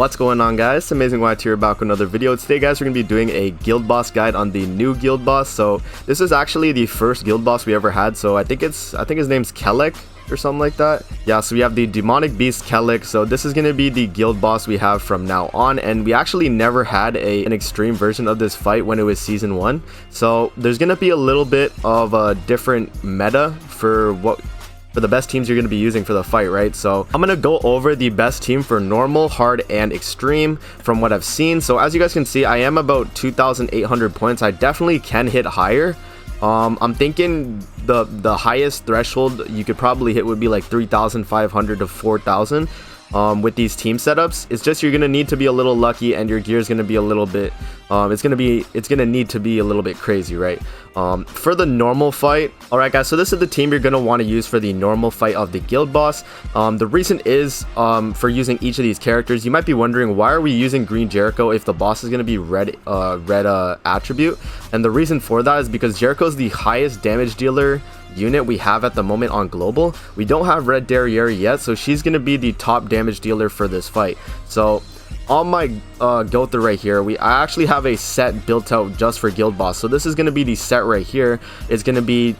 What's going on, guys? Amazing White here, back with another video. Today, guys, we're gonna be doing a guild boss guide on the new guild boss. So this is actually the first guild boss we ever had. So I think his name's Kelak or something like that. Yeah, so we have the demonic beast Kelak. So this is gonna be the guild boss we have from now on, and we actually never had an extreme version of this fight when it was season 1. So there's gonna be a little bit of a different meta for the best teams you're going to be using for the fight, right? So I'm going to go over the best team for normal, hard, and extreme from what I've seen. So as you guys can see, I am about 2,800 points. I definitely can hit higher. I'm thinking the highest threshold you could probably hit would be like 3,500 to 4,000. With these team setups. It's just you're gonna need to be a little lucky, and your gear is gonna be a little bit it's gonna need to be a little bit crazy, right? For the normal fight, all right, guys, so this is the team you're gonna want to use for the normal fight of the guild boss. The reason is for using each of these characters. You might be wondering, why are we using green Jericho if the boss is gonna be red attribute? And the reason for that is because Jericho is the highest damage dealer unit we have at the moment on global. We don't have red Derieri yet, so she's going to be the top damage dealer for this fight. So on my go-through right here, I actually have a set built out just for guild boss. So this is going to be the set right here. It's going to be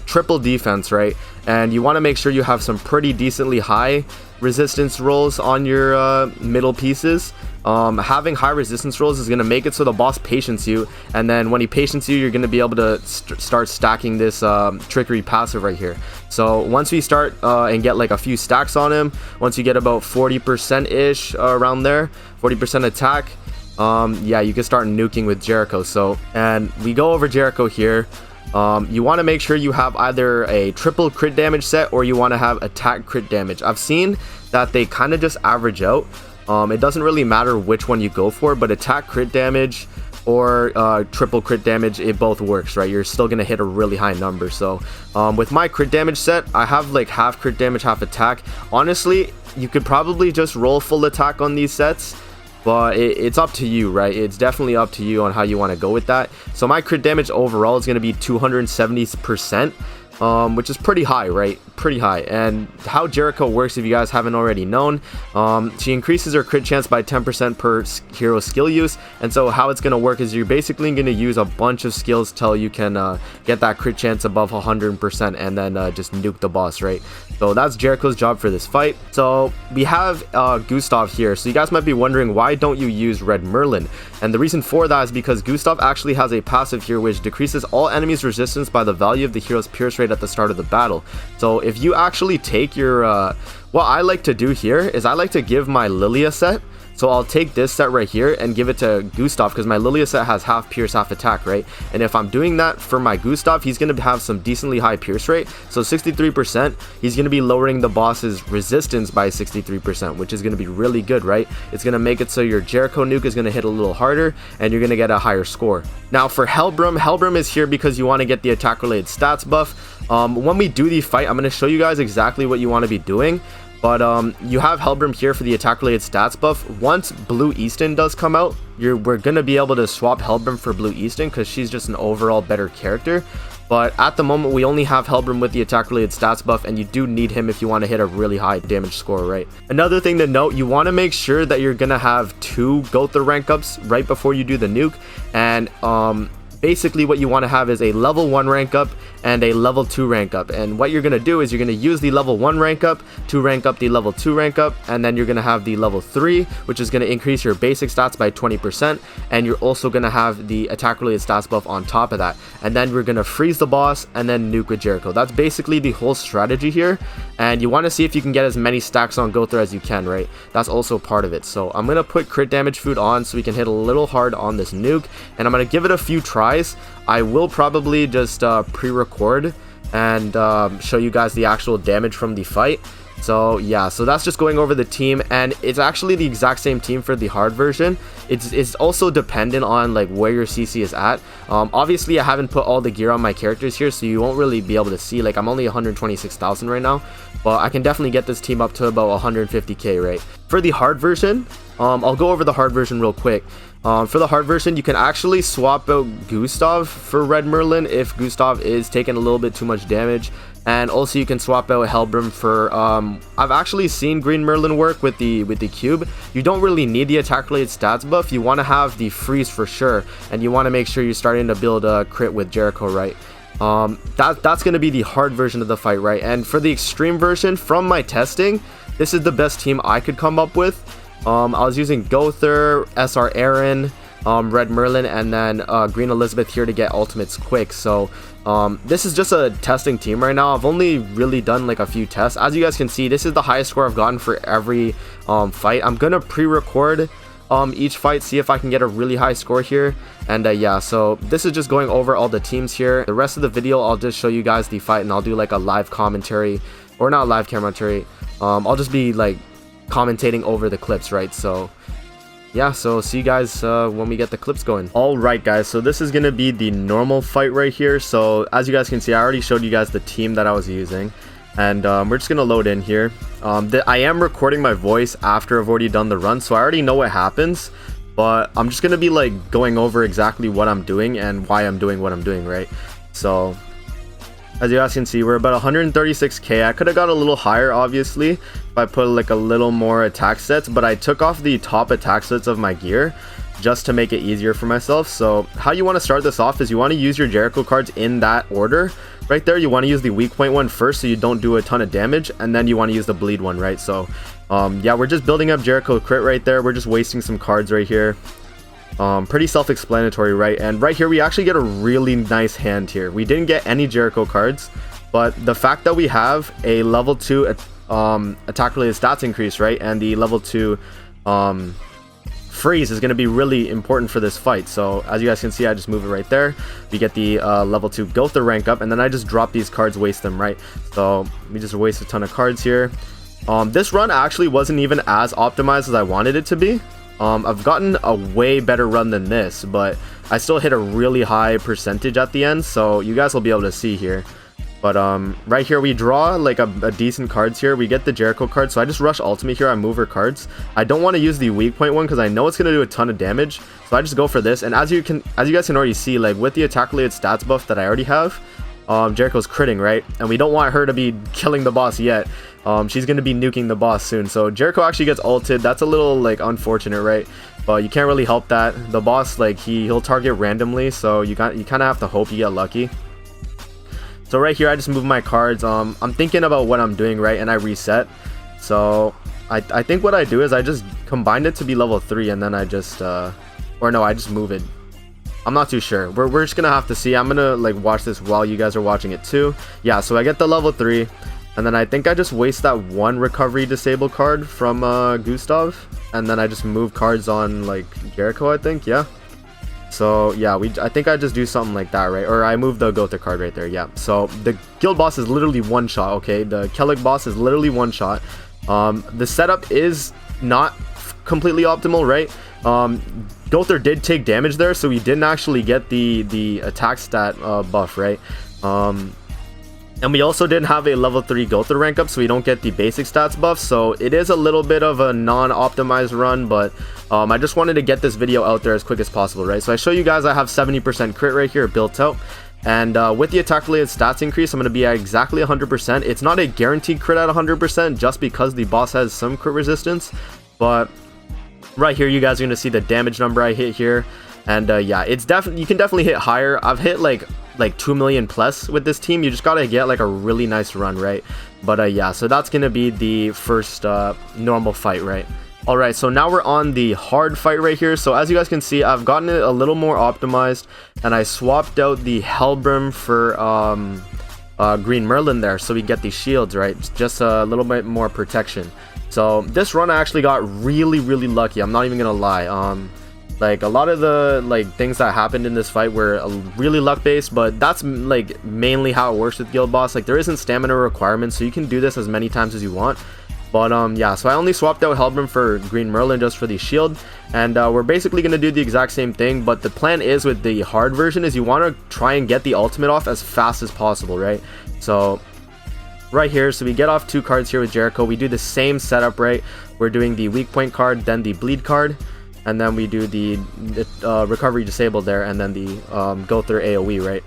triple defense, right? And you want to make sure you have some pretty decently high resistance rolls on your middle pieces. Having high resistance rolls is going to make it so the boss patience you, and then when he patience you, you're going to be able to start stacking this trickery passive right here. So once we start and get like a few stacks on him, once you get about 40% ish around there, 40% attack, yeah, you can start nuking with Jericho. So, and we go over Jericho here. You want to make sure you have either a triple crit damage set or you want to have attack crit damage. I've seen that they kind of just average out. It doesn't really matter which one you go for, but attack crit damage or triple crit damage, it both works, right? You're still gonna hit a really high number. So with my crit damage set, I have like half crit damage, half attack. Honestly, you could probably just roll full attack on these sets, but it's up to you, right? It's definitely up to you on how you want to go with that. So my crit damage overall is going to be 270%, which is pretty high, right? Pretty high. And how Jericho works, if you guys haven't already known, she increases her crit chance by 10% per hero skill use. And so how it's going to work is you're basically going to use a bunch of skills till you can get that crit chance above 100%, and then just nuke the boss, right? So that's Jericho's job for this fight. So we have Gustav here. So you guys might be wondering, why don't you use Red Merlin? And the reason for that is because Gustav actually has a passive here which decreases all enemies' resistance by the value of the hero's pierce rate at the start of the battle. So if you actually take your what I like to do here is I like to give my Lilia set. So I'll take this set right here and give it to Gustav, because my Lilia set has half pierce, half attack, right? And if I'm doing that for my Gustav, he's going to have some decently high pierce rate. So 63%, he's going to be lowering the boss's resistance by 63%, which is going to be really good, right? It's going to make it so your Jericho nuke is going to hit a little harder, and you're going to get a higher score. Now for Helbram is here because you want to get the attack related stats buff. When we do the fight, I'm going to show you guys exactly what you want to be doing. But you have Helbram here for the attack related stats buff. Once Blue Easton does come out, we're going to be able to swap Helbram for Blue Easton because she's just an overall better character. But at the moment, we only have Helbram with the attack related stats buff, and you do need him if you want to hit a really high damage score, right? Another thing to note, you want to make sure that you're going to have 2 Gotha rank ups right before you do the nuke. And basically what you want to have is a level 1 rank up and a level 2 rank up. And what you're going to do is you're going to use the level 1 rank up to rank up the level 2 rank up, and then you're going to have the level 3, which is going to increase your basic stats by 20%, and you're also going to have the attack related stats buff on top of that. And then we're going to freeze the boss and then nuke with Jericho. That's basically the whole strategy here, and you want to see if you can get as many stacks on Gotha as you can, right? That's also part of it. So I'm going to put crit damage food on so we can hit a little hard on this nuke, and I'm going to give it a few tries. I will probably just pre-record and show you guys the actual damage from the fight. So yeah, so that's just going over the team, and it's actually the exact same team for the hard version. It's also dependent on like where your CC is at. Obviously I haven't put all the gear on my characters here, so you won't really be able to see. Like, I'm only 126,000 right now, but I can definitely get this team up to about 150k, right? For the hard version, I'll go over the hard version real quick. For the hard version, you can actually swap out Gustav for Red Merlin if Gustav is taking a little bit too much damage. And also you can swap out Helbrim for I've actually seen Green Merlin work with the cube. You don't really need the attack related stats buff. You want to have the freeze for sure, and you want to make sure you're starting to build a crit with Jericho, right? That's going to be the hard version of the fight, right? And for the extreme version, from my testing, this is the best team I could come up with. I was using Gother, SR Aaron, Red Merlin, and then Green Elizabeth here to get ultimates quick. So this is just a testing team right now. I've only really done like a few tests. As you guys can see, this is the highest score I've gotten for every fight. I'm gonna pre-record each fight, see if I can get a really high score here. And yeah, so this is just going over all the teams here. The rest of the video, I'll just show you guys the fight, and I'll do like a live commentary, or not live commentary. I'll just be like commentating over the clips, right? So yeah, so see you guys when we get the clips going. All right guys, so this is gonna be the normal fight right here. So as you guys can see, I already showed you guys the team that I was using, and we're just gonna load in here. I am recording my voice after I've already done the run, so I already know what happens, but I'm just gonna be like going over exactly what I'm doing and why I'm doing what I'm doing, right? So as you guys can see, we're about 136k. I could have got a little higher, obviously, if I put like a little more attack sets, but I took off the top attack sets of my gear just to make it easier for myself. So how you want to start this off is you want to use your Jericho cards in that order. Right there, you want to use the weak point one first so you don't do a ton of damage, and then you want to use the bleed one, right? So yeah, we're just building up Jericho crit right there. We're just wasting some cards right here. Pretty self-explanatory, right? And right here we actually get a really nice hand here. We didn't get any Jericho cards, but the fact that we have a level 2 attack related stats increase, right, and the level 2 freeze is going to be really important for this fight. So as you guys can see, I just move it right there. We get the level 2 Gotha rank up, and then I just drop these cards, waste them, right? So we just waste a ton of cards here. This run actually wasn't even as optimized as I wanted it to be. I've gotten a way better run than this, but I still hit a really high percentage at the end, so you guys will be able to see here. But right here we draw like a decent cards here. We get the Jericho card, so I just rush ultimate here. I move her cards. I don't want to use the weak point one because I know it's going to do a ton of damage, so I just go for this. And as you guys can already see, like with the attack related stats buff that I already have, Jericho's critting, right? And we don't want her to be killing the boss yet. She's going to be nuking the boss soon. So Jericho actually gets ulted. That's a little like unfortunate, right? But you can't really help that. The boss, like he'll target randomly, so you kind of have to hope you get lucky. So right here I just move my cards. I'm thinking about what I'm doing, right? And I reset. So I think what I do is I just combine it to be level 3, and then I just or no, I just move it. I'm not too sure. We're just gonna have to see. I'm gonna like watch this while you guys are watching it too. Yeah, so I get the level 3, and then I think I just waste that one recovery disable card from Gustav, and then I just move cards on like Jericho, I think. Yeah, so yeah, I think I just do something like that, right? Or I move the Gotha card right there. Yeah, so the guild boss is literally one shot. Okay, the Kelak boss is literally one shot. The setup is not completely optimal, right? Gotha did take damage there, so we didn't actually get the attack stat buff, right? And we also didn't have a level 3 Gotha rank up, so we don't get the basic stats buff. So it is a little bit of a non-optimized run, but I just wanted to get this video out there as quick as possible, right? So I show you guys I have 70% crit right here built out, and with the attack related stats increase, I'm going to be at exactly 100%. It's not a guaranteed crit at 100% just because the boss has some crit resistance, but right here you guys are going to see the damage number I hit here. And yeah, it's definitely, you can definitely hit higher. I've hit like 2 million plus with this team. You just gotta get like a really nice run, right? But yeah, so that's gonna be the first normal fight, right? All right, so now we're on the hard fight right here. So as you guys can see, I've gotten it a little more optimized, and I swapped out the Helbrim for Green Merlin there, so we get these shields, right? Just a little bit more protection. So this run I actually got really lucky. I'm not even gonna lie. Like a lot of the like things that happened in this fight were really luck based, but that's like mainly how it works with guild boss. Like there isn't stamina requirements, so you can do this as many times as you want. But yeah, so I only swapped out Helbrim for Green Merlin just for the shield, and we're basically going to do the exact same thing. But the plan is with the hard version is you want to try and get the ultimate off as fast as possible, right? So right here. So we get off 2 cards here with Jericho. We do the same setup, right? We're doing the weak point card, then the bleed card, and then we do the recovery disabled there, and then the go through AoE, right?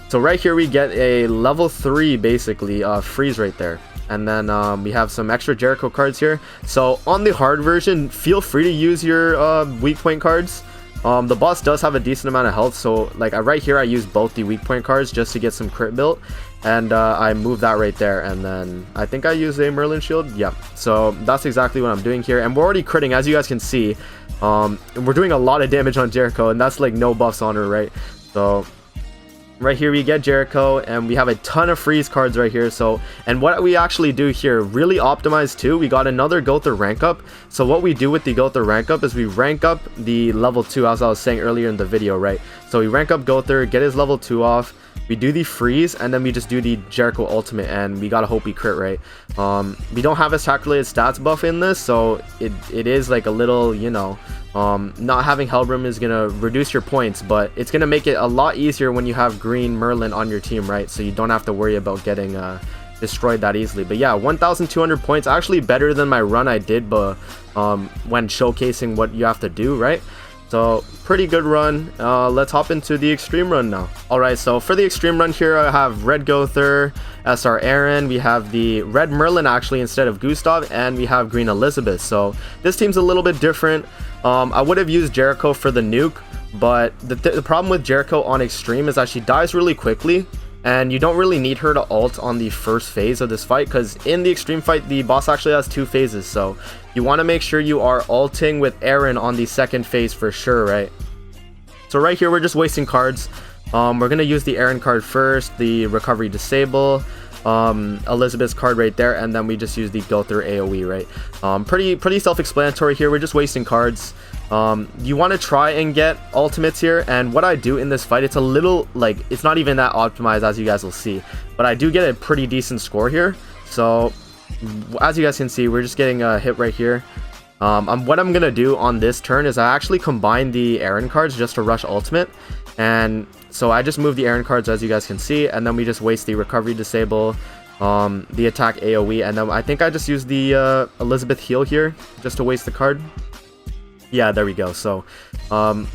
So right here we get a level 3 basically freeze right there. And then we have some extra Jericho cards here. So on the hard version, feel free to use your weak point cards. The boss does have a decent amount of health, so like right here I use both the weak point cards just to get some crit built, and I move that right there, and then I think I use a Merlin shield. Yeah, so that's exactly what I'm doing here, and we're already critting, as you guys can see. We're doing a lot of damage on Jericho, and that's like no buffs on her, right? So right here we get Jericho, and we have a ton of freeze cards right here. So, and what we actually do here, really optimized too, we got another Gother rank up. So what we do with the Gother rank up is we rank up the level 2, as I was saying earlier in the video, right? So we rank up Gother, get his level 2 off, we do the freeze, and then we just do the Jericho ultimate, and we gotta hope he crit, right? We don't have a attack related stats buff in this, so it is like a little, you know, not having Hellbrim is gonna reduce your points, but it's gonna make it a lot easier when you have green Merlin on your team, right? So you don't have to worry about getting destroyed that easily. But yeah, 1,200 points, actually better than my run I did, but when showcasing what you have to do, right? So pretty good run. Let's hop into the extreme run now. Alright, so for the extreme run here, I have red Gother, SR Aaron, we have the red Merlin actually instead of Gustav, and we have green Elizabeth. So this team's a little bit different. I would have used Jericho for the nuke, but the problem with Jericho on extreme is that she dies really quickly, and you don't really need her to ult on the first phase of this fight, because in the extreme fight the boss actually has 2 phases, so you want to make sure you are ulting with Aaron on the second phase for sure, right? So right here we're just wasting cards. We're gonna use the Aaron card first, the recovery disable, Elizabeth's card right there, and then we just use the Gother AoE, right? Pretty self-explanatory here. We're just wasting cards. You want to try and get ultimates here, and what I do in this fight, it's a little like, it's not even that optimized, as you guys will see, but I do get a pretty decent score here. So as you guys can see, we're just getting a hit right here. What I'm gonna do on this turn is I actually combine the Aaron cards just to rush ultimate, and so I just move the Aaron cards, as you guys can see, and then we just waste the recovery disable, the attack AoE, and then I think I just use the Elizabeth heal here just to waste the card. Yeah, there we go. So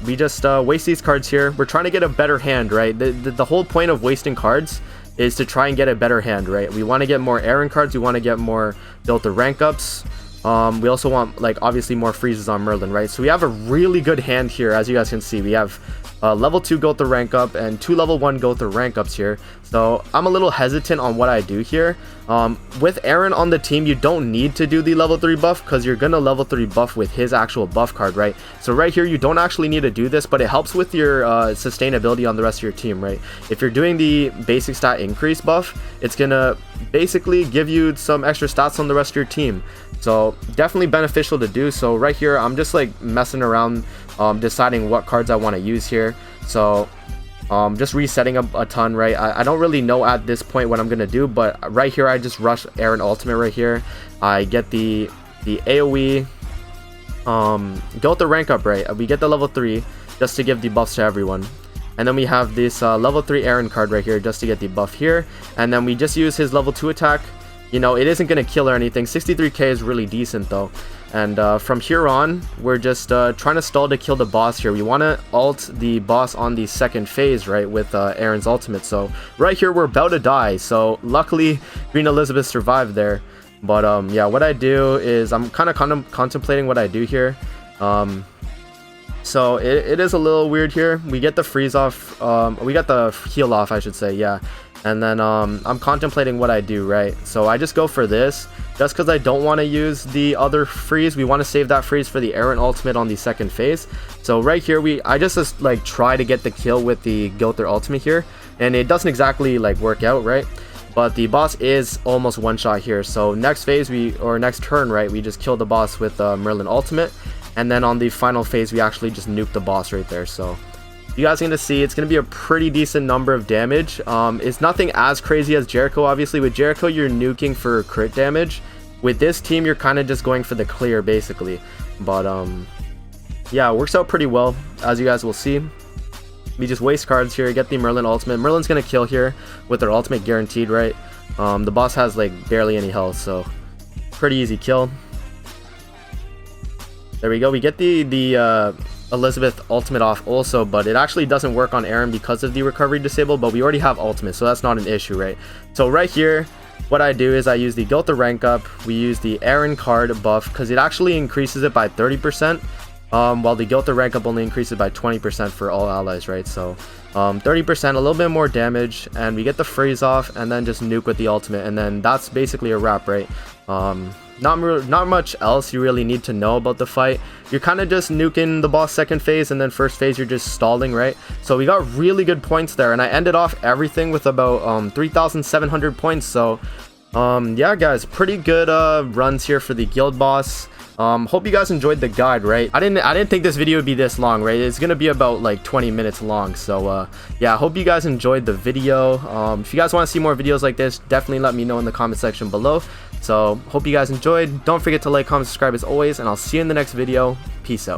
we just waste these cards here. We're trying to get a better hand, right? The whole point of wasting cards is to try and get a better hand, right? We want to get more Aaron cards, we want to get more built to rank ups. We also want, like, obviously more freezes on Merlin, right? So we have a really good hand here. As you guys can see, we have level 2 Gother rank up and 2 level 1 Gother rank ups here. So I'm a little hesitant on what I do here. With Aaron on the team, you don't need to do the level 3 buff, because you're gonna level 3 buff with his actual buff card, right? So right here you don't actually need to do this, but it helps with your sustainability on the rest of your team, right? If you're doing the basic stat increase buff, it's gonna basically give you some extra stats on the rest of your team. So definitely beneficial to do. So right here I'm just like messing around, deciding what cards I want to use here. So just resetting a ton, right? I don't really know at this point what I'm gonna do, but right here I just rush Aaron ultimate right here. I get the AoE, go with the rank up, right? We get the level 3 just to give the buffs to everyone, and then we have this level 3 Aaron card right here just to get the buff here, and then we just use his level 2 attack. You know, it isn't gonna kill or anything. 63k is really decent though. And from here on, we're just trying to stall to kill the boss here. We want to ult the boss on the second phase, right, with Aaron's ultimate. So right here, we're about to die. So luckily, Green Elizabeth survived there. But yeah, what I do is I'm kind of contemplating what I do here. So it is a little weird here. We get the freeze off. We got the heal off, I should say, yeah. And then I'm contemplating what I do, right? So I just go for this just because I don't want to use the other freeze. We want to save that freeze for the Aaron ultimate on the second phase. So right here I just like try to get the kill with the Gother ultimate here, and it doesn't exactly like work out, right? But the boss is almost one shot here. So next phase or next turn, right, we just kill the boss with Merlin ultimate, and then on the final phase we actually just nuke the boss right there. So you guys are going to see it's going to be a pretty decent number of damage. It's nothing as crazy as Jericho. Obviously with Jericho you're nuking for crit damage. With this team you're kind of just going for the clear basically. But yeah, it works out pretty well, as you guys will see. We just waste cards here, get the Merlin ultimate. Merlin's going to kill here with their ultimate guaranteed, right? The boss has like barely any health, so pretty easy kill. There we go. We get the Elizabeth ultimate off also, but it actually doesn't work on Aaron because of the recovery disabled, but we already have ultimate, so that's not an issue, right? So right here, what I do is I use the Guilt to rank up. We use the Aaron card buff because it actually increases it by 30%, while the Guilt to rank up only increases by 20% for all allies, right? So 30%, a little bit more damage, and we get the freeze off, and then just nuke with the ultimate, and then that's basically a wrap, right? Not much else you really need to know about the fight. You're kind of just nuking the boss second phase, and then first phase you're just stalling, right? So we got really good points there, and I ended off everything with about 3,700 points. So yeah guys, pretty good runs here for the guild boss. Hope you guys enjoyed the guide, right? I didn't think this video would be this long, right? It's gonna be about like 20 minutes long. So yeah, I hope you guys enjoyed the video. If you guys want to see more videos like this, definitely let me know in the comment section below. So hope you guys enjoyed. Don't forget to like, comment, subscribe as always, and I'll see you in the next video. Peace out.